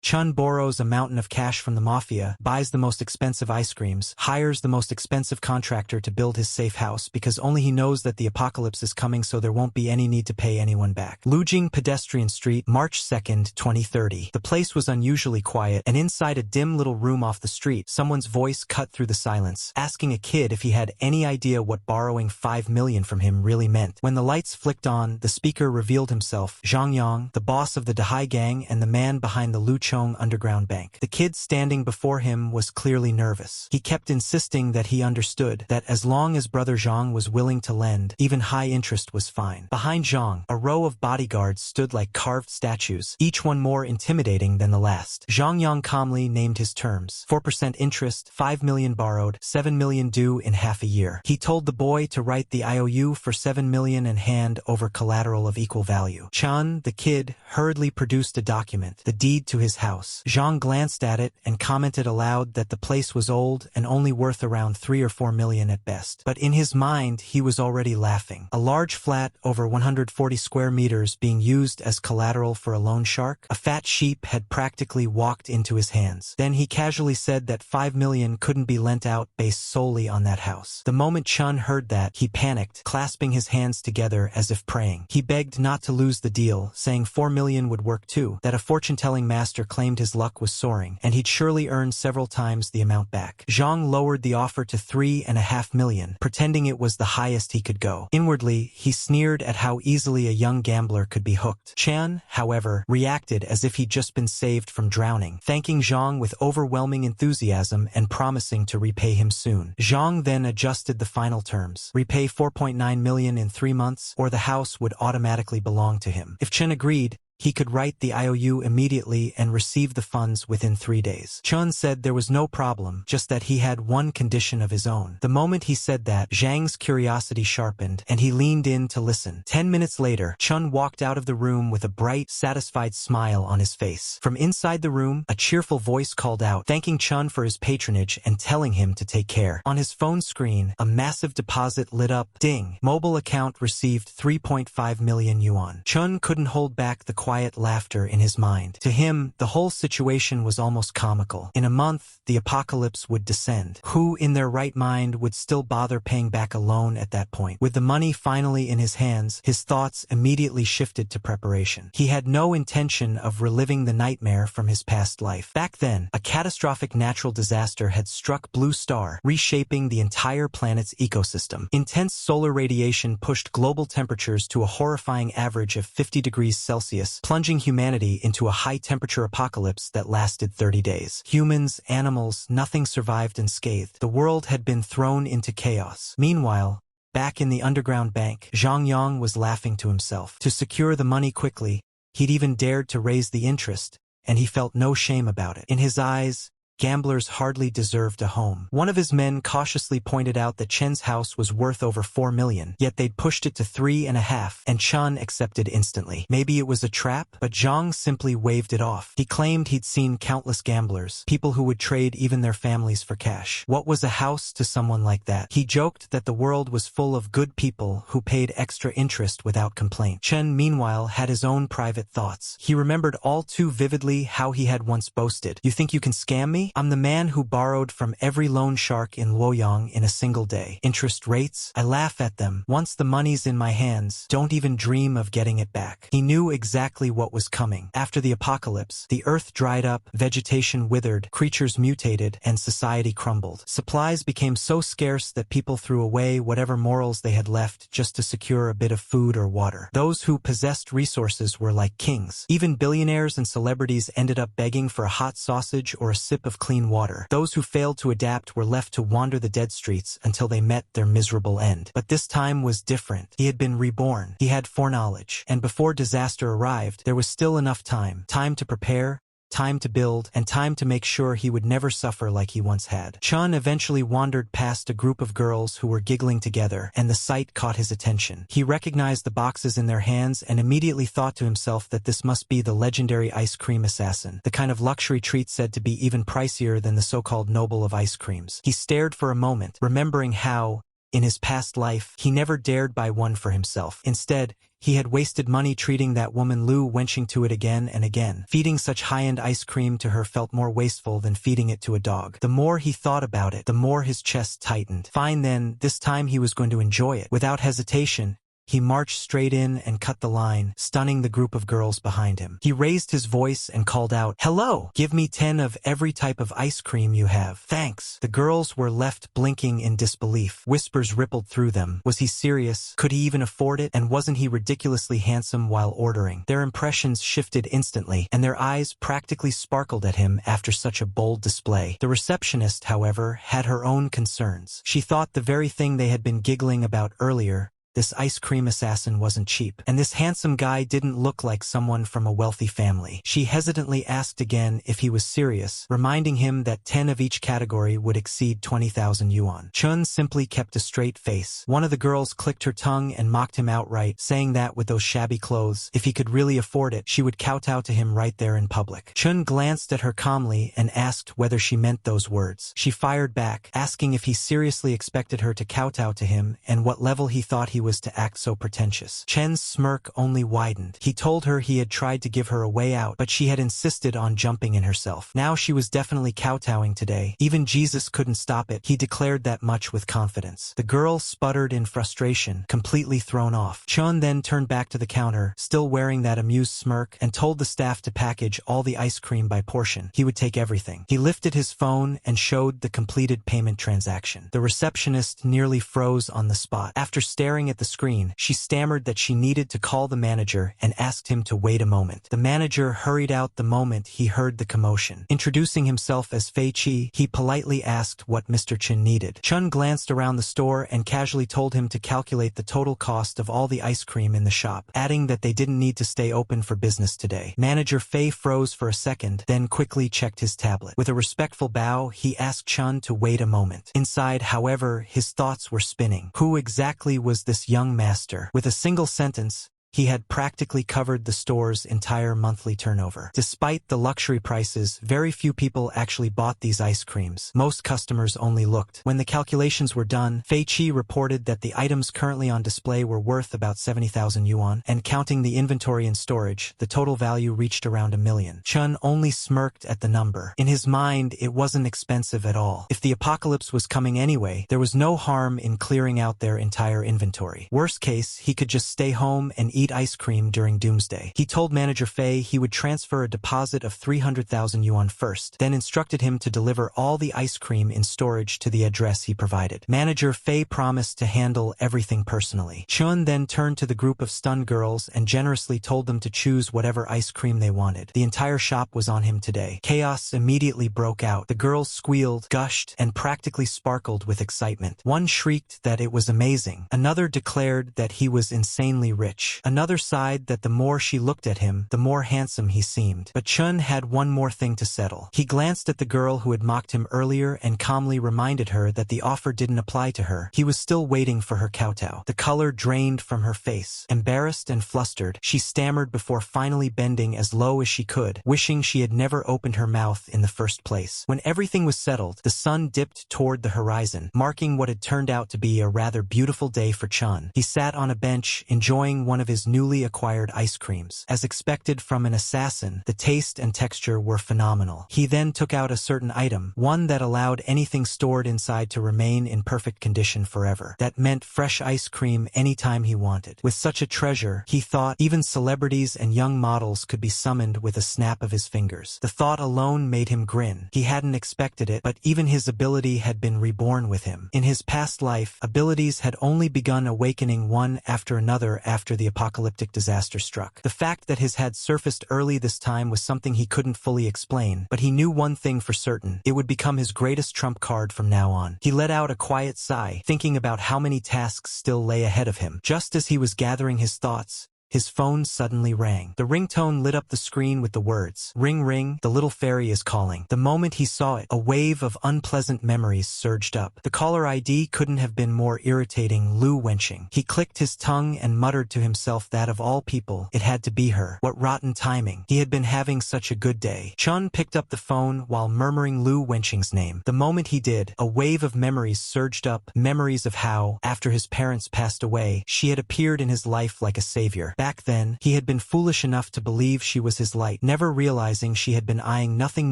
Chun borrows a mountain of cash from the mafia, buys the most expensive ice creams, hires the most expensive contractor to build his safe house because only he knows that the apocalypse is coming, so there won't be any need to pay anyone back. Lujing Pedestrian Street, March 2nd, 2030. The place was unusually quiet, and inside a dim little room off the street, someone's voice cut through the silence, asking a kid if he had any idea what borrowing 5 million from him really meant. When the lights flicked on, the speaker revealed himself, Zhang Yang, the boss of the Dahai gang and the man behind the Luchong underground bank. The kid standing before him was clearly nervous. He kept insisting that he understood that as long as brother Zhang was willing to lend, even high interest was fine. Behind Zhang, a row of bodyguards stood like carved statues, each one more intimidating than the last. Zhang Yang calmly named his terms: 4% interest, 5 million borrowed, 7 million due in half a year. He told the boy to write the IOU for 7 million and hand over collateral of equal value. Chun, the kid, hurriedly produced a document, the deed to his house. Zhang glanced at it and commented aloud that the place was old and only worth around 3 or 4 million at best. But in his mind, he was already laughing. A large flat over 140 square meters being used as collateral for a loan shark? A fat sheep had practically walked into his hands. Then he casually said that 5 million couldn't be lent out based solely on that house. The moment Chun heard that, he panicked, clasping his hands together as if praying. He begged not to lose the deal, saying 4 million would work too, that a fortune-telling master claimed his luck was soaring, and he'd surely earn several times the amount back. Zhang lowered the offer to 3.5 million, pretending it was the highest he could go. Inwardly, he sneered at how easily a young gambler could be hooked. Chan, however, reacted as if he'd just been saved from drowning, thanking Zhang with overwhelming enthusiasm and promising to repay him soon. Zhang then adjusted the final terms: repay 4.9 million in 3 months, or the house would automatically belong to him. If Chen agreed, he could write the IOU immediately and receive the funds within 3 days. Chun said there was no problem, just that he had one condition of his own. The moment he said that, Zhang's curiosity sharpened, and he leaned in to listen. 10 minutes later, Chun walked out of the room with a bright, satisfied smile on his face. From inside the room, a cheerful voice called out, thanking Chun for his patronage and telling him to take care. On his phone screen, a massive deposit lit up. Ding! Mobile account received 3.5 million yuan. Chun couldn't hold back the quiet laughter in his mind. To him, the whole situation was almost comical. In a month, the apocalypse would descend. Who in their right mind would still bother paying back a loan at that point? With the money finally in his hands, his thoughts immediately shifted to preparation. He had no intention of reliving the nightmare from his past life. Back then, a catastrophic natural disaster had struck Blue Star, reshaping the entire planet's ecosystem. Intense solar radiation pushed global temperatures to a horrifying average of 50 degrees Celsius, plunging humanity into a high-temperature apocalypse that lasted 30 days. Humans, animals, nothing survived unscathed. The world had been thrown into chaos. Meanwhile, back in the underground bank, Zhang Yang was laughing to himself. To secure the money quickly, he'd even dared to raise the interest, and he felt no shame about it. In his eyes, gamblers hardly deserved a home. One of his men cautiously pointed out that Chen's house was worth over 4 million, yet they'd pushed it to 3.5, and Chen accepted instantly. Maybe it was a trap, but Zhang simply waved it off. He claimed he'd seen countless gamblers, people who would trade even their families for cash. What was a house to someone like that? He joked that the world was full of good people who paid extra interest without complaint. Chen, meanwhile, had his own private thoughts. He remembered all too vividly how he had once boasted, "You think you can scam me? I'm the man who borrowed from every loan shark in Luoyang in a single day. Interest rates? I laugh at them. Once the money's in my hands, don't even dream of getting it back." He knew exactly what was coming. After the apocalypse, the earth dried up, vegetation withered, creatures mutated, and society crumbled. Supplies became so scarce that people threw away whatever morals they had left just to secure a bit of food or water. Those who possessed resources were like kings. Even billionaires and celebrities ended up begging for a hot sausage or a sip of clean water. Those who failed to adapt were left to wander the dead streets until they met their miserable end. But this time was different. He had been reborn. He had foreknowledge. And before disaster arrived, there was still enough time. Time to prepare, time to build, and time to make sure he would never suffer like he once had. Chun eventually wandered past a group of girls who were giggling together, and the sight caught his attention. He recognized the boxes in their hands and immediately thought to himself that this must be the legendary ice cream assassin, the kind of luxury treat said to be even pricier than the so-called noble of ice creams. He stared for a moment, remembering how, In his past life, he never dared buy one for himself. Instead, he had wasted money treating that woman Lu wenching to it again and again. Feeding such high-end ice cream to her felt more wasteful than feeding it to a dog. The more he thought about it, the more his chest tightened. Fine then, this time he was going to enjoy it. Without hesitation, he marched straight in and cut the line, stunning the group of girls behind him. He raised his voice and called out, "Hello! Give me 10 of every type of ice cream you have. Thanks." The girls were left blinking in disbelief. Whispers rippled through them. Was he serious? Could he even afford it? And wasn't he ridiculously handsome while ordering? Their impressions shifted instantly, and their eyes practically sparkled at him after such a bold display. The receptionist, however, had her own concerns. She thought the very thing they had been giggling about earlier, this ice cream assassin, wasn't cheap. And this handsome guy didn't look like someone from a wealthy family. She hesitantly asked again if he was serious, reminding him that 10 of each category would exceed 20,000 yuan. Chun simply kept a straight face. One of the girls clicked her tongue and mocked him outright, saying that with those shabby clothes, if he could really afford it, she would kowtow to him right there in public. Chun glanced at her calmly and asked whether she meant those words. She fired back, asking if he seriously expected her to kowtow to him and what level he thought he was to act so pretentious. Chen's smirk only widened. He told her he had tried to give her a way out, but she had insisted on jumping in herself. Now she was definitely kowtowing today. Even Jesus couldn't stop it. He declared that much with confidence. The girl sputtered in frustration, completely thrown off. Chun then turned back to the counter, still wearing that amused smirk, and told the staff to package all the ice cream by portion. He would take everything. He lifted his phone and showed the completed payment transaction. The receptionist nearly froze on the spot. After staring at the screen, she stammered that she needed to call the manager and asked him to wait a moment. The manager hurried out the moment he heard the commotion. Introducing himself as Fei Qi, he politely asked what Mr. Chen needed. Chun glanced around the store and casually told him to calculate the total cost of all the ice cream in the shop, adding that they didn't need to stay open for business today. Manager Fei froze for a second, then quickly checked his tablet. With a respectful bow, he asked Chun to wait a moment. Inside, however, his thoughts were spinning. Who exactly was this young master? With a single sentence, he had practically covered the store's entire monthly turnover. Despite the luxury prices, very few people actually bought these ice creams. Most customers only looked. When the calculations were done, Fei Qi reported that the items currently on display were worth about 70,000 yuan, and counting the inventory and storage, the total value reached around 1 million. Chun only smirked at the number. In his mind, it wasn't expensive at all. If the apocalypse was coming anyway, there was no harm in clearing out their entire inventory. Worst case, he could just stay home and eat ice cream during doomsday. He told Manager Fei he would transfer a deposit of 300,000 yuan first, then instructed him to deliver all the ice cream in storage to the address he provided. Manager Fei promised to handle everything personally. Chun then turned to the group of stunned girls and generously told them to choose whatever ice cream they wanted. The entire shop was on him today. Chaos immediately broke out. The girls squealed, gushed, and practically sparkled with excitement. One shrieked that it was amazing. Another declared that he was insanely rich. Another sighed that the more she looked at him, the more handsome he seemed. But Chun had one more thing to settle. He glanced at the girl who had mocked him earlier and calmly reminded her that the offer didn't apply to her. He was still waiting for her kowtow. The color drained from her face. Embarrassed and flustered, she stammered before finally bending as low as she could, wishing she had never opened her mouth in the first place. When everything was settled, the sun dipped toward the horizon, marking what had turned out to be a rather beautiful day for Chun. He sat on a bench, enjoying one of his newly acquired ice creams. As expected from an assassin, the taste and texture were phenomenal. He then took out a certain item, one that allowed anything stored inside to remain in perfect condition forever. That meant fresh ice cream anytime he wanted. With such a treasure, he thought even celebrities and young models could be summoned with a snap of his fingers. The thought alone made him grin. He hadn't expected it, but even his ability had been reborn with him. In his past life, abilities had only begun awakening one after another after the apocalyptic disaster struck. The fact that his had surfaced early this time was something he couldn't fully explain, but he knew one thing for certain: it would become his greatest trump card from now on. He let out a quiet sigh, thinking about how many tasks still lay ahead of him. Just as he was gathering his thoughts, his phone suddenly rang. The ringtone lit up the screen with the words, "Ring ring, the little fairy is calling." The moment he saw it, a wave of unpleasant memories surged up. The caller ID couldn't have been more irritating, Lu Wenqing. He clicked his tongue and muttered to himself that of all people, it had to be her. What rotten timing. He had been having such a good day. Chun picked up the phone while murmuring Lu Wenqing's name. The moment he did, a wave of memories surged up, memories of how, after his parents passed away, she had appeared in his life like a savior. Back then, he had been foolish enough to believe she was his light, never realizing she had been eyeing nothing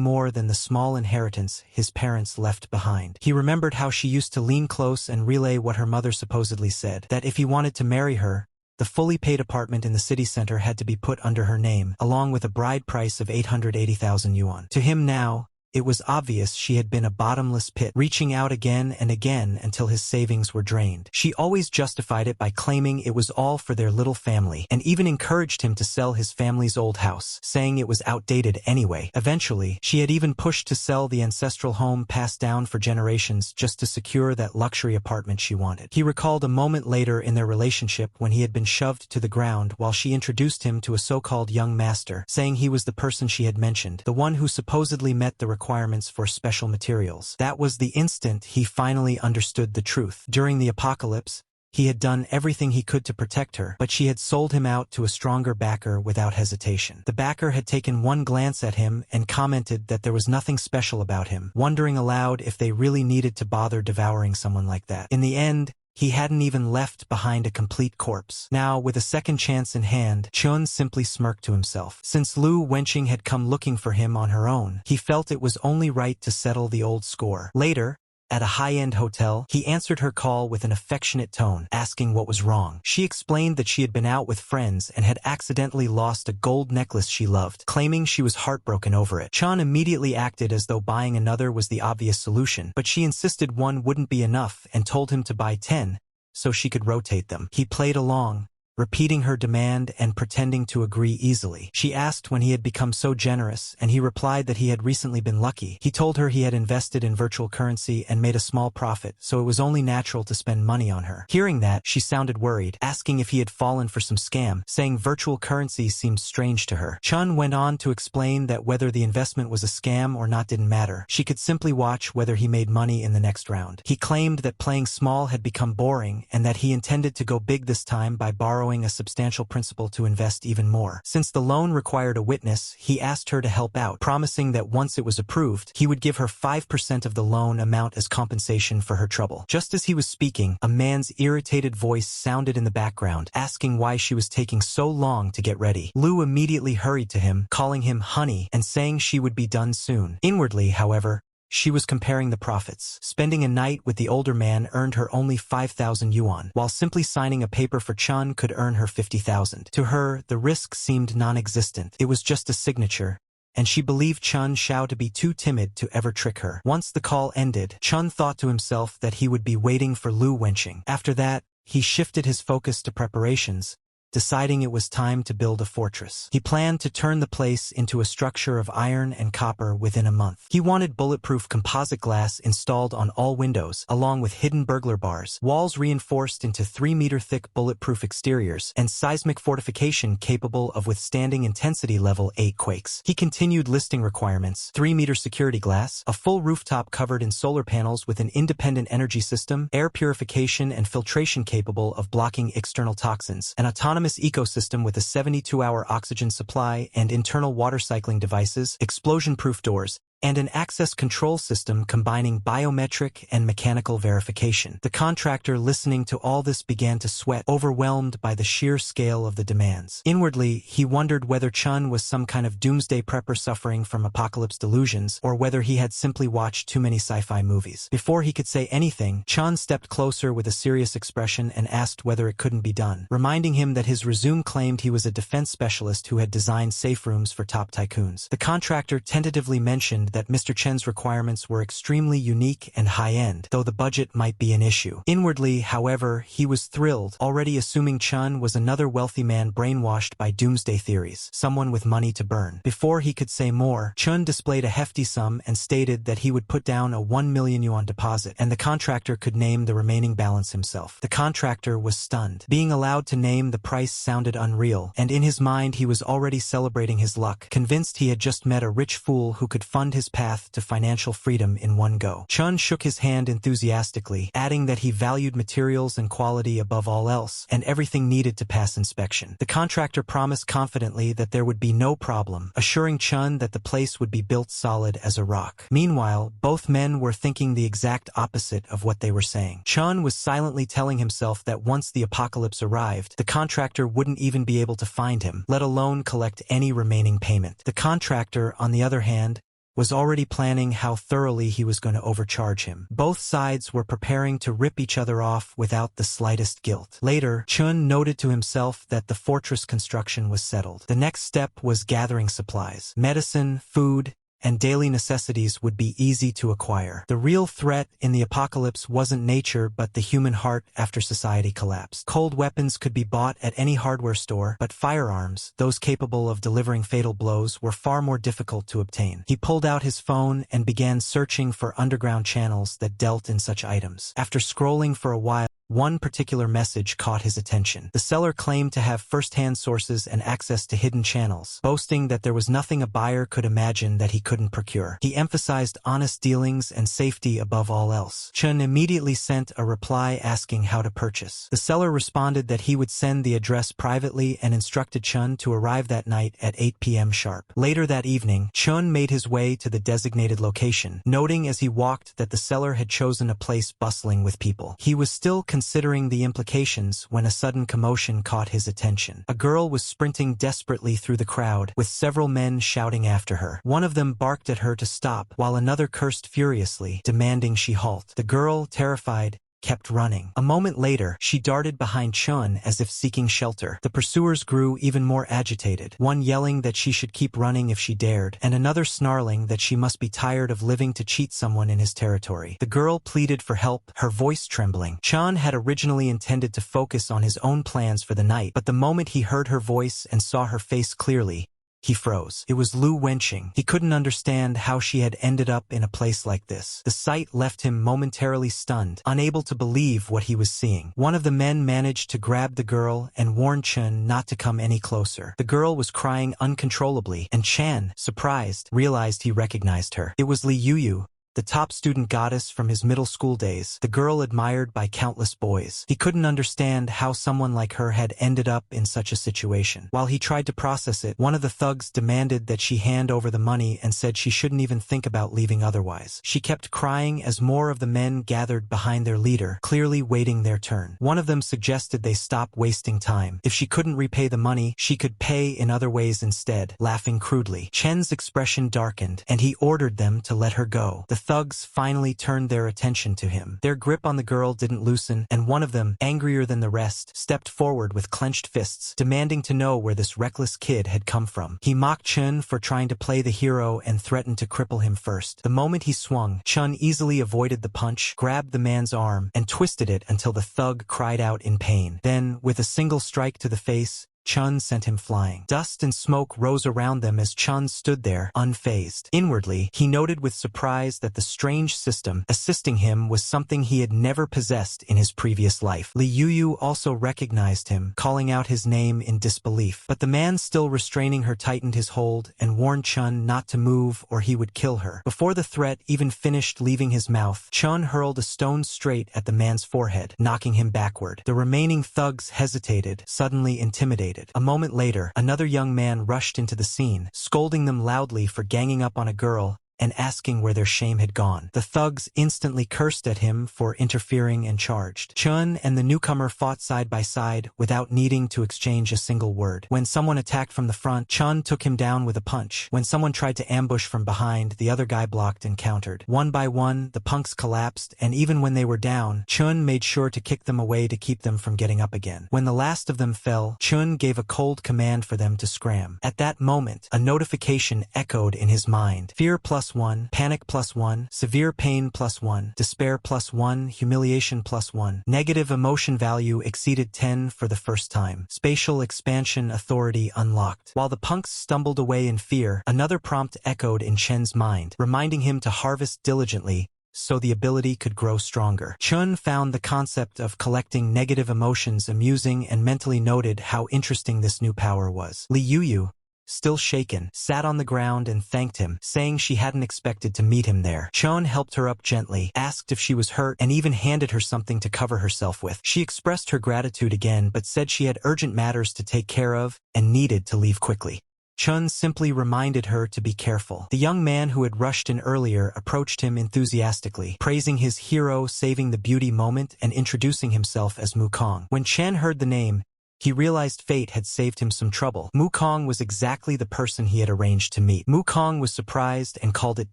more than the small inheritance his parents left behind. He remembered how she used to lean close and relay what her mother supposedly said, that if he wanted to marry her, the fully paid apartment in the city center had to be put under her name, along with a bride price of 880,000 yuan. To him now, it was obvious she had been a bottomless pit, reaching out again and again until his savings were drained. She always justified it by claiming it was all for their little family, and even encouraged him to sell his family's old house, saying it was outdated anyway. Eventually, she had even pushed to sell the ancestral home passed down for generations just to secure that luxury apartment she wanted. He recalled a moment later in their relationship when he had been shoved to the ground while she introduced him to a so-called young master, saying he was the person she had mentioned, the one who supposedly met the requirements for special materials. That was the instant he finally understood the truth. During the apocalypse, he had done everything he could to protect her, but she had sold him out to a stronger backer without hesitation. The backer had taken one glance at him and commented that there was nothing special about him, wondering aloud if they really needed to bother devouring someone like that. In the end, he hadn't even left behind a complete corpse. Now, with a second chance in hand, Chun simply smirked to himself. Since Lu Wenqing had come looking for him on her own, he felt it was only right to settle the old score. Later, at a high-end hotel, he answered her call with an affectionate tone, asking what was wrong. She explained that she had been out with friends and had accidentally lost a gold necklace she loved, claiming she was heartbroken over it. Chun immediately acted as though buying another was the obvious solution, but she insisted one wouldn't be enough and told him to buy 10 so she could rotate them. He played along, repeating her demand and pretending to agree easily. She asked when he had become so generous, and he replied that he had recently been lucky. He told her he had invested in virtual currency and made a small profit, so it was only natural to spend money on her. Hearing that, she sounded worried, asking if he had fallen for some scam, saying virtual currency seemed strange to her. Chun went on to explain that whether the investment was a scam or not didn't matter. She could simply watch whether he made money in the next round. He claimed that playing small had become boring and that he intended to go big this time by borrowing a substantial principal to invest even more. Since the loan required a witness, he asked her to help out, promising that once it was approved, he would give her 5% of the loan amount as compensation for her trouble. Just as he was speaking, a man's irritated voice sounded in the background, asking why she was taking so long to get ready. Lu immediately hurried to him, calling him honey and saying she would be done soon. Inwardly, however, she was comparing the profits. Spending a night with the older man earned her only 5,000 yuan, while simply signing a paper for Chun could earn her 50,000. To her, the risk seemed non-existent. It was just a signature, and she believed Chun Xiao to be too timid to ever trick her. Once the call ended, Chun thought to himself that he would be waiting for Lu Wenqing. After that, he shifted his focus to preparations, deciding it was time to build a fortress. He planned to turn the place into a structure of iron and copper within a month. He wanted bulletproof composite glass installed on all windows, along with hidden burglar bars, walls reinforced into 3-meter-thick bulletproof exteriors, and seismic fortification capable of withstanding intensity level 8 quakes. He continued listing requirements: 3-meter security glass, a full rooftop covered in solar panels with an independent energy system, air purification and filtration capable of blocking external toxins, an autonomous ecosystem with a 72-hour oxygen supply and internal water cycling devices, explosion-proof doors, and an access control system combining biometric and mechanical verification. The contractor, listening to all this, began to sweat, overwhelmed by the sheer scale of the demands. Inwardly, he wondered whether Chun was some kind of doomsday prepper suffering from apocalypse delusions, or whether he had simply watched too many sci-fi movies. Before he could say anything, Chun stepped closer with a serious expression and asked whether it couldn't be done, reminding him that his resume claimed he was a defense specialist who had designed safe rooms for top tycoons. The contractor tentatively mentioned that Mr. Chen's requirements were extremely unique and high-end, though the budget might be an issue. Inwardly, however, he was thrilled, already assuming Chen was another wealthy man brainwashed by doomsday theories, someone with money to burn. Before he could say more, Chen displayed a hefty sum and stated that he would put down a 1 million yuan deposit, and the contractor could name the remaining balance himself. The contractor was stunned. Being allowed to name the price sounded unreal, and in his mind he was already celebrating his luck, convinced he had just met a rich fool who could fund his path to financial freedom in one go. Chen shook his hand enthusiastically, adding that he valued materials and quality above all else, and everything needed to pass inspection. The contractor promised confidently that there would be no problem, assuring Chen that the place would be built solid as a rock. Meanwhile, both men were thinking the exact opposite of what they were saying. Chen was silently telling himself that once the apocalypse arrived, the contractor wouldn't even be able to find him, let alone collect any remaining payment. The contractor, on the other hand, was already planning how thoroughly he was going to overcharge him. Both sides were preparing to rip each other off without the slightest guilt. Later, Chun noted to himself that the fortress construction was settled. The next step was gathering supplies. Medicine, food, and daily necessities would be easy to acquire. The real threat in the apocalypse wasn't nature but the human heart after society collapsed. Cold weapons could be bought at any hardware store, but firearms, those capable of delivering fatal blows, were far more difficult to obtain. He pulled out his phone and began searching for underground channels that dealt in such items. After scrolling for a while, one particular message caught his attention. The seller claimed to have first-hand sources and access to hidden channels, boasting that there was nothing a buyer could imagine that he couldn't procure. He emphasized honest dealings and safety above all else. Chun immediately sent a reply asking how to purchase. The seller responded that he would send the address privately and instructed Chun to arrive that night at 8 p.m. sharp. Later that evening, Chun made his way to the designated location, noting as he walked that the seller had chosen a place bustling with people. He was still considering the implications when a sudden commotion caught his attention. A girl was sprinting desperately through the crowd, with several men shouting after her. One of them barked at her to stop, while another cursed furiously, demanding she halt. The girl, terrified, kept running. A moment later, she darted behind Chun as if seeking shelter. The pursuers grew even more agitated, one yelling that she should keep running if she dared, and another snarling that she must be tired of living to cheat someone in his territory. The girl pleaded for help, her voice trembling. Chun had originally intended to focus on his own plans for the night, but the moment he heard her voice and saw her face clearly, he froze. It was Lu Wenqing. He couldn't understand how she had ended up in a place like this. The sight left him momentarily stunned, unable to believe what he was seeing. One of the men managed to grab the girl and warn Chen not to come any closer. The girl was crying uncontrollably, and Chan, surprised, realized he recognized her. It was Li Yuyu, the top student goddess from his middle school days, the girl admired by countless boys. He couldn't understand how someone like her had ended up in such a situation. While he tried to process it, one of the thugs demanded that she hand over the money and said she shouldn't even think about leaving otherwise. She kept crying as more of the men gathered behind their leader, clearly waiting their turn. One of them suggested they stop wasting time. If she couldn't repay the money, she could pay in other ways instead, laughing crudely. Chen's expression darkened, and he ordered them to let her go. The thugs finally turned their attention to him. Their grip on the girl didn't loosen, and one of them, angrier than the rest, stepped forward with clenched fists, demanding to know where this reckless kid had come from. He mocked Chun for trying to play the hero and threatened to cripple him first. The moment he swung, Chun easily avoided the punch, grabbed the man's arm, and twisted it until the thug cried out in pain. Then, with a single strike to the face, Chun sent him flying. Dust and smoke rose around them as Chun stood there, unfazed. Inwardly, he noted with surprise that the strange system assisting him was something he had never possessed in his previous life. Li Yuyu also recognized him, calling out his name in disbelief. But the man still restraining her tightened his hold and warned Chun not to move or he would kill her. Before the threat even finished leaving his mouth, Chun hurled a stone straight at the man's forehead, knocking him backward. The remaining thugs hesitated, suddenly intimidated. A moment later, another young man rushed into the scene, scolding them loudly for ganging up on a girl and asking where their shame had gone. The thugs instantly cursed at him for interfering and charged. Chun and the newcomer fought side by side without needing to exchange a single word. When someone attacked from the front, Chun took him down with a punch. When someone tried to ambush from behind, the other guy blocked and countered. One by one, the punks collapsed, and even when they were down, Chun made sure to kick them away to keep them from getting up again. When the last of them fell, Chun gave a cold command for them to scram. At that moment, a notification echoed in his mind. Fear plus +1, panic +1, severe pain +1, despair +1, humiliation +1. Negative emotion value exceeded 10 for the first time. Spatial expansion authority unlocked. While the punks stumbled away in fear, another prompt echoed in Chen's mind, reminding him to harvest diligently so the ability could grow stronger. Chun found the concept of collecting negative emotions amusing and mentally noted how interesting this new power was. Li Yuyu, still shaken, sat on the ground and thanked him, saying she hadn't expected to meet him there. Chun helped her up gently, asked if she was hurt, and even handed her something to cover herself with. She expressed her gratitude again but said she had urgent matters to take care of and needed to leave quickly. Chun simply reminded her to be careful. The young man who had rushed in earlier approached him enthusiastically, praising his hero saving the beauty moment and introducing himself as Mukong. When Chen heard the name, he realized fate had saved him some trouble. Mukong was exactly the person he had arranged to meet. Mukong was surprised and called it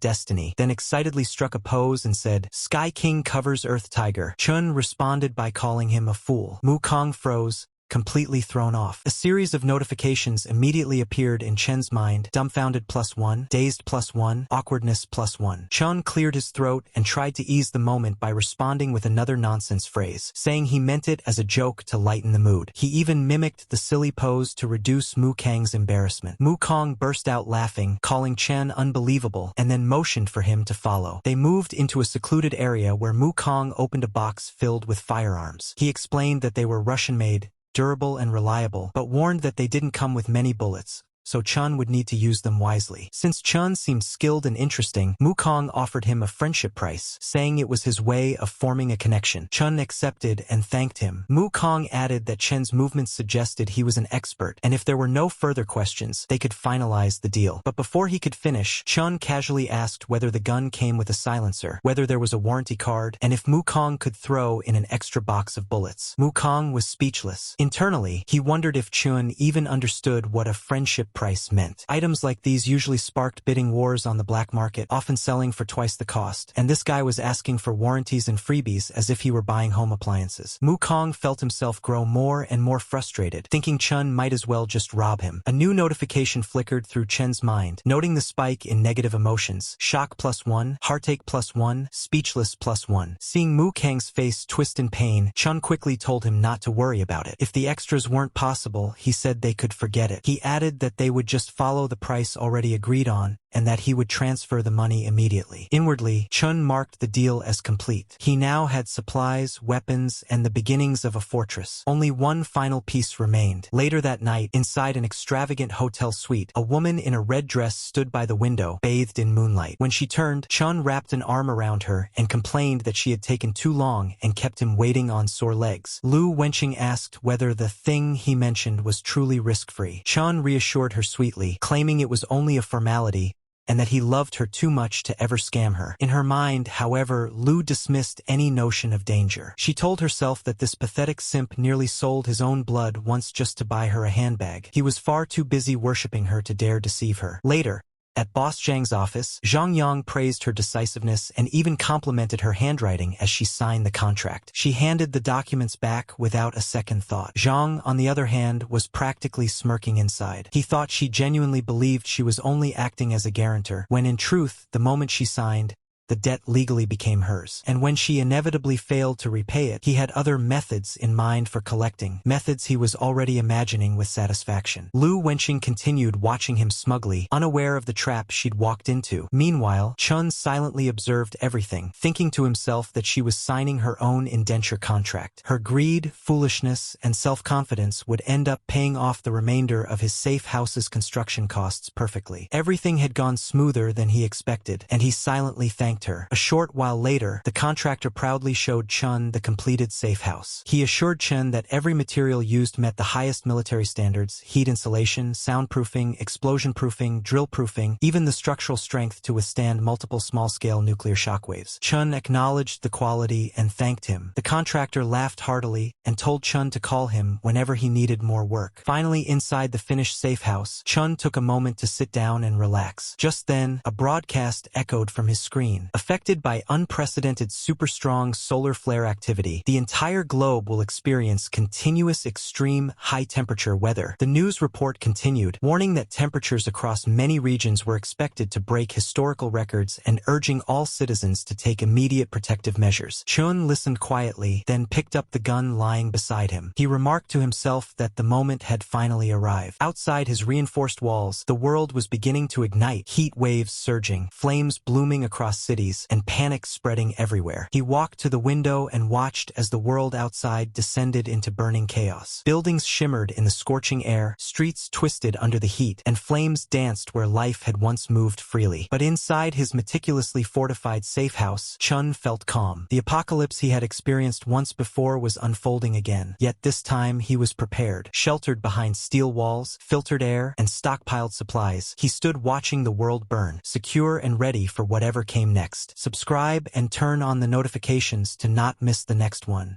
destiny, then excitedly struck a pose and said, "Sky King covers Earth Tiger." Chun responded by calling him a fool. Mukong froze, completely thrown off. A series of notifications immediately appeared in Chen's mind: dumbfounded +1, dazed +1, awkwardness +1. Chun cleared his throat and tried to ease the moment by responding with another nonsense phrase, saying he meant it as a joke to lighten the mood. He even mimicked the silly pose to reduce Mukong's embarrassment. Mukong burst out laughing, calling Chen unbelievable, and then motioned for him to follow. They moved into a secluded area where Mukong opened a box filled with firearms. He explained that they were Russian-made, durable and reliable, but warned that they didn't come with many bullets, so Chun would need to use them wisely. Since Chun seemed skilled and interesting, Mukong offered him a friendship price, saying it was his way of forming a connection. Chun accepted and thanked him. Mukong added that Chen's movements suggested he was an expert, and if there were no further questions, they could finalize the deal. But before he could finish, Chun casually asked whether the gun came with a silencer, whether there was a warranty card, and if Mukong could throw in an extra box of bullets. Mukong was speechless. Internally, he wondered if Chun even understood what a friendship price meant. Items like these usually sparked bidding wars on the black market, often selling for twice the cost, and this guy was asking for warranties and freebies as if he were buying home appliances. Mukong felt himself grow more and more frustrated, thinking Chun might as well just rob him. A new notification flickered through Chen's mind, noting the spike in negative emotions: shock +1, heartache +1, speechless +1. Seeing Mukong's face twist in pain, Chun quickly told him not to worry about it. If the extras weren't possible, he said they could forget it. He added that they would just follow the price already agreed on, and that he would transfer the money immediately. Inwardly, Chun marked the deal as complete. He now had supplies, weapons, and the beginnings of a fortress. Only one final piece remained. Later that night, inside an extravagant hotel suite, a woman in a red dress stood by the window, bathed in moonlight. When she turned, Chun wrapped an arm around her and complained that she had taken too long and kept him waiting on sore legs. Lu Wenqing asked whether the thing he mentioned was truly risk-free. Chun reassured her sweetly, claiming it was only a formality, and that he loved her too much to ever scam her. In her mind, however, Lu dismissed any notion of danger. She told herself that this pathetic simp nearly sold his own blood once just to buy her a handbag. He was far too busy worshipping her to dare deceive her. Later, at Boss Zhang's office, Zhang Yang praised her decisiveness and even complimented her handwriting as she signed the contract. She handed the documents back without a second thought. Zhang, on the other hand, was practically smirking inside. He thought she genuinely believed she was only acting as a guarantor, when in truth, the moment she signed, the debt legally became hers. And when she inevitably failed to repay it, he had other methods in mind for collecting, methods he was already imagining with satisfaction. Lu Wenqing continued watching him smugly, unaware of the trap she'd walked into. Meanwhile, Chun silently observed everything, thinking to himself that she was signing her own indenture contract. Her greed, foolishness, and self-confidence would end up paying off the remainder of his safe house's construction costs perfectly. Everything had gone smoother than he expected, and he silently thanked her. A short while later, the contractor proudly showed Chun the completed safe house. He assured Chen that every material used met the highest military standards: heat insulation, soundproofing, explosion-proofing, drill-proofing, even the structural strength to withstand multiple small-scale nuclear shockwaves. Chun acknowledged the quality and thanked him. The contractor laughed heartily and told Chun to call him whenever he needed more work. Finally, inside the finished safe house, Chun took a moment to sit down and relax. Just then, a broadcast echoed from his screen. terrain. Affected by unprecedented super-strong solar flare activity, the entire globe will experience continuous extreme high-temperature weather. The news report continued, warning that temperatures across many regions were expected to break historical records and urging all citizens to take immediate protective measures. Chun listened quietly, then picked up the gun lying beside him. He remarked to himself that the moment had finally arrived. Outside his reinforced walls, the world was beginning to ignite, heat waves surging, flames blooming across cities, and panic spreading everywhere. He walked to the window and watched as the world outside descended into burning chaos. Buildings shimmered in the scorching air, streets twisted under the heat, and flames danced where life had once moved freely. But inside his meticulously fortified safe house, Chun felt calm. The apocalypse he had experienced once before was unfolding again, yet this time he was prepared. Sheltered behind steel walls, filtered air, and stockpiled supplies, he stood watching the world burn, secure and ready for whatever came next. Subscribe and turn on the notifications to not miss the next one.